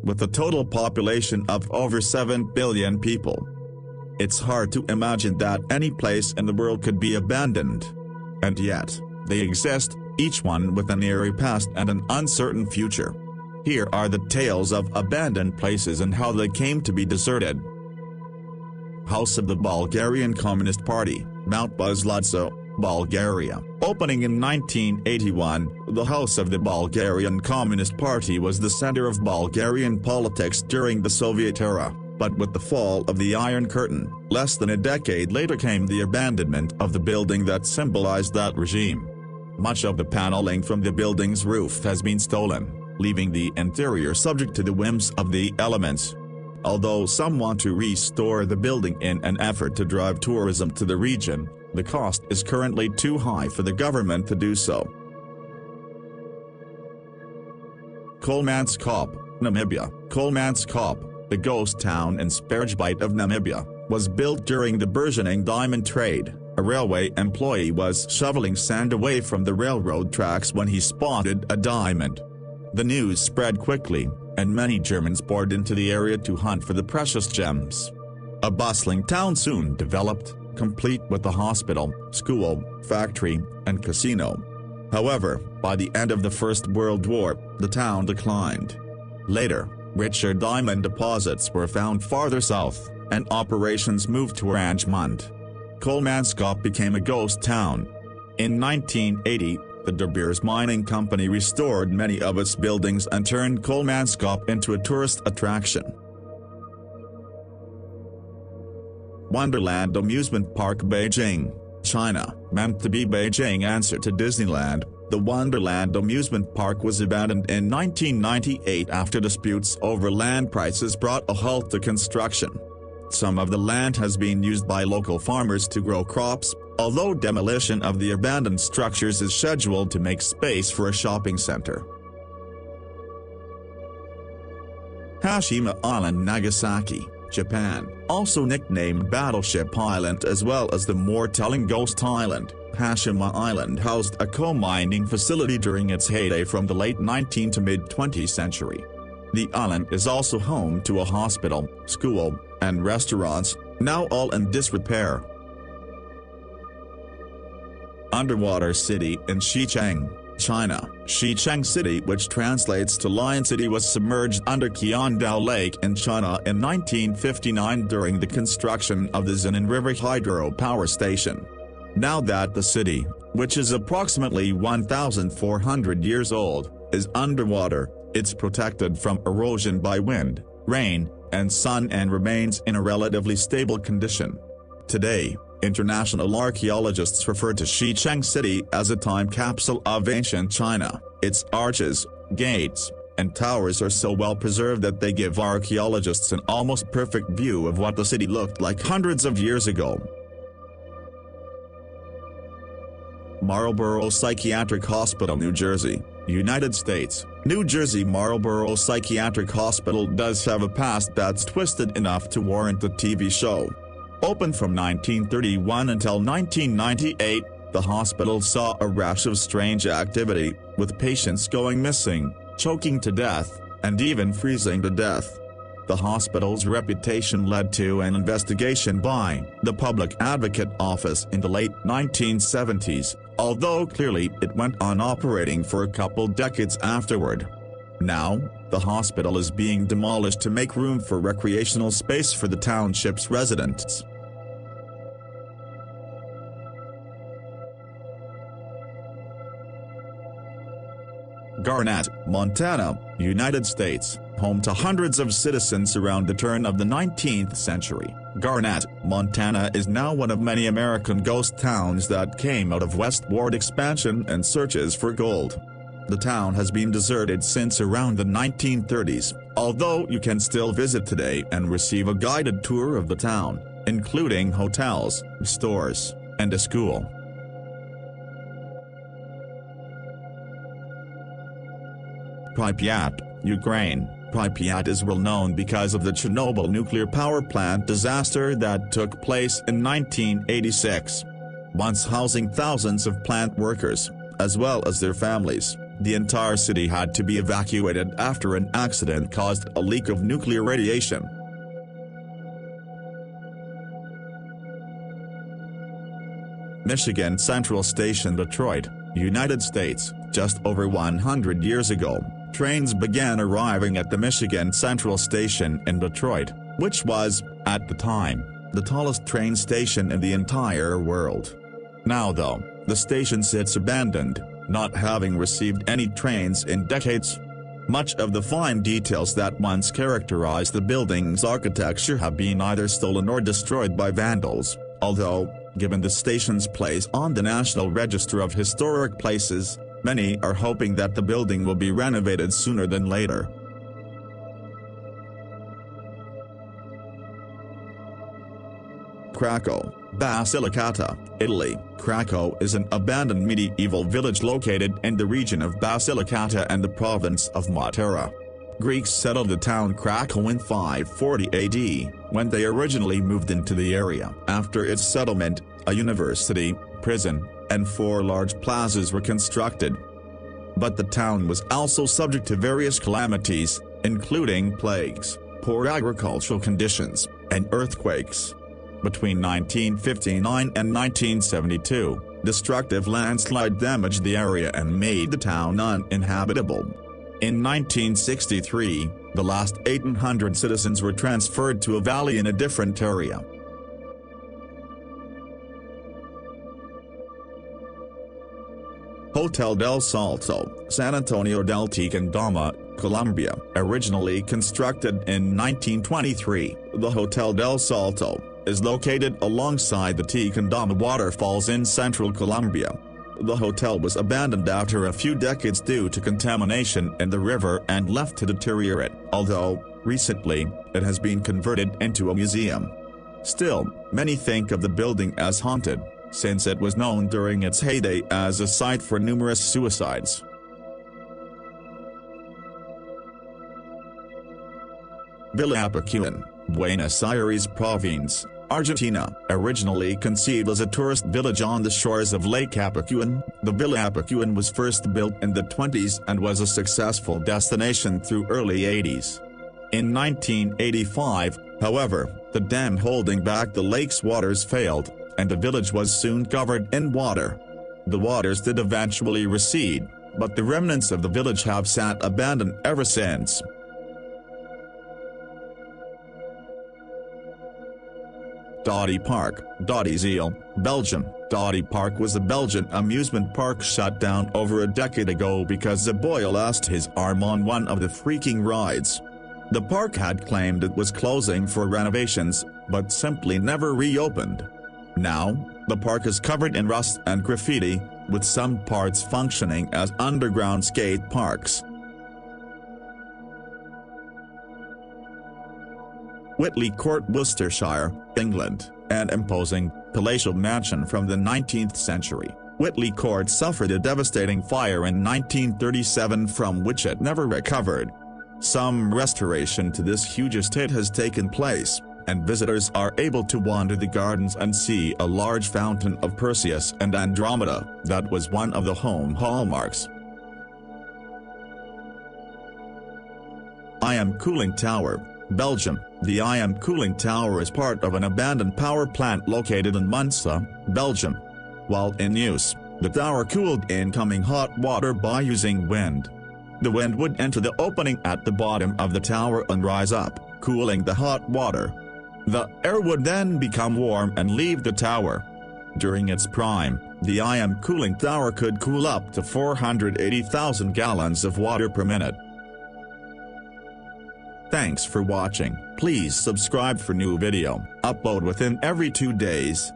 with a total population of over 7 billion people. It's hard to imagine that any place in the world could be abandoned. And yet, they exist, each one with an eerie past and an uncertain future. Here are the tales of abandoned places and how they came to be deserted. House of the Bulgarian Communist Party, Mount Buzlutso, Bulgaria. Opening in 1981, the House of the Bulgarian Communist Party was the center of Bulgarian politics during the Soviet era, but with the fall of the Iron Curtain, less than a decade later came the abandonment of the building that symbolized that regime. Much of the paneling from the building's roof has been stolen, leaving the interior subject to the whims of the elements. Although some want to restore the building in an effort to drive tourism to the region, the cost is currently too high for the government to do so. Kolmanskop, Namibia. Kolmanskop, the ghost town in Sparegebiet of Namibia, was built during the burgeoning diamond trade. A railway employee was shoveling sand away from the railroad tracks when he spotted a diamond. The news spread quickly, and many Germans poured into the area to hunt for the precious gems. A bustling town soon developed, complete with a hospital, school, factory, and casino. However, by the end of the First World War, the town declined. Later, richer diamond deposits were found farther south, and operations moved to Oranjemund. Kolmanskop became a ghost town. In 1980, the De Beers Mining Company restored many of its buildings and turned Kolmanskop into a tourist attraction. Wonderland Amusement Park, Beijing, China. Meant to be Beijing's answer to Disneyland, the Wonderland Amusement Park was abandoned in 1998 after disputes over land prices brought a halt to construction. Some of the land has been used by local farmers to grow crops, although demolition of the abandoned structures is scheduled to make space for a shopping center. Hashima Island, Nagasaki, Japan. Also nicknamed Battleship Island as well as the more telling Ghost Island, Hashima Island housed a coal mining facility during its heyday from the late 19th to mid-20th century. The island is also home to a hospital, school, and restaurants, now all in disrepair. Underwater City in Xicheng, China. Xicheng City, which translates to Lion City, was submerged under Qiandao Lake in China in 1959 during the construction of the Zinan River Hydro Power Station. Now that the city, which is approximately 1,400 years old, is underwater, it's protected from erosion by wind, rain, and sun and remains in a relatively stable condition. Today, international archaeologists refer to Xicheng City as a time capsule of ancient China. Its arches, gates, and towers are so well preserved that they give archaeologists an almost perfect view of what the city looked like hundreds of years ago. Marlborough Psychiatric Hospital, New Jersey, United States. New Jersey Marlborough Psychiatric Hospital does have a past that's twisted enough to warrant a TV show. Open from 1931 until 1998, the hospital saw a rash of strange activity, with patients going missing, choking to death, and even freezing to death. The hospital's reputation led to an investigation by the Public Advocate Office in the late 1970s, although clearly it went on operating for a couple decades afterward. Now, the hospital is being demolished to make room for recreational space for the township's residents. Garnett, Montana, United States, home to hundreds of citizens around the turn of the 19th century. Garnett, Montana is now one of many American ghost towns that came out of westward expansion and searches for gold. The town has been deserted since around the 1930s, although you can still visit today and receive a guided tour of the town, including hotels, stores, and a school. Pripyat, Ukraine. Pripyat is well known because of the Chernobyl nuclear power plant disaster that took place in 1986. Once housing thousands of plant workers, as well as their families, The entire city had to be evacuated after an accident caused a leak of nuclear radiation. Michigan Central Station, Detroit, United States. Just over 100 years ago, trains began arriving at the Michigan Central Station in Detroit, which was, at the time, the tallest train station in the entire world. Now though, the station sits abandoned, not having received any trains in decades. Much of the fine details that once characterized the building's architecture have been either stolen or destroyed by vandals, although, given the station's place on the National Register of Historic Places, many are hoping that the building will be renovated sooner than later. Krakow, Basilicata, Italy. Krakow is an abandoned medieval village located in the region of Basilicata and the province of Matera. Greeks settled the town Krakow in 540 AD, when they originally moved into the area. After its settlement, a university, prison, and 4 large plazas were constructed. But the town was also subject to various calamities, including plagues, poor agricultural conditions, and earthquakes. Between 1959 and 1972, destructive landslide damaged the area and made the town uninhabitable. In 1963, the last 1,800 citizens were transferred to a valley in a different area. Hotel del Salto, San Antonio del Tequendama, Colombia. Originally constructed in 1923, the Hotel del Salto is located alongside the Tequendama waterfalls in central Colombia. The hotel was abandoned after a few decades due to contamination in the river and left to deteriorate, although, recently, it has been converted into a museum. Still, many think of the building as haunted, since it was known during its heyday as a site for numerous suicides. Villa Apacuan, Buenos Aires Province, Argentina. Originally conceived as a tourist village on the shores of Lake Apacuan, the Villa Apacuan was first built in the 1920s and was a successful destination through early 1980s. In 1985, however, the dam holding back the lake's waters failed, and the village was soon covered in water. The waters did eventually recede, but the remnants of the village have sat abandoned ever since. Dodi Park, Dodi, Belgium. Dodi Park was a Belgian amusement park shut down over a decade ago because a boy lost his arm on one of the freaking rides. The park had claimed it was closing for renovations, but simply never reopened. Now, the park is covered in rust and graffiti, with some parts functioning as underground skate parks. Whitley Court, Worcestershire, England, an imposing, palatial mansion from the 19th century. Whitley Court suffered a devastating fire in 1937 from which it never recovered. Some restoration to this huge estate has taken place, and visitors are able to wander the gardens and see a large fountain of Perseus and Andromeda that was one of the home hallmarks. I Am Cooling Tower, Belgium. The I Am Cooling Tower is part of an abandoned power plant located in Munster, Belgium. While in use, the tower cooled incoming hot water by using wind. The wind would enter the opening at the bottom of the tower and rise up, cooling the hot water. The air would then become warm and leave the tower. During its prime, the I Am Cooling Tower could cool up to 480,000 gallons of water per minute. Thanks for watching. Please subscribe for new video, upload within every 2 days.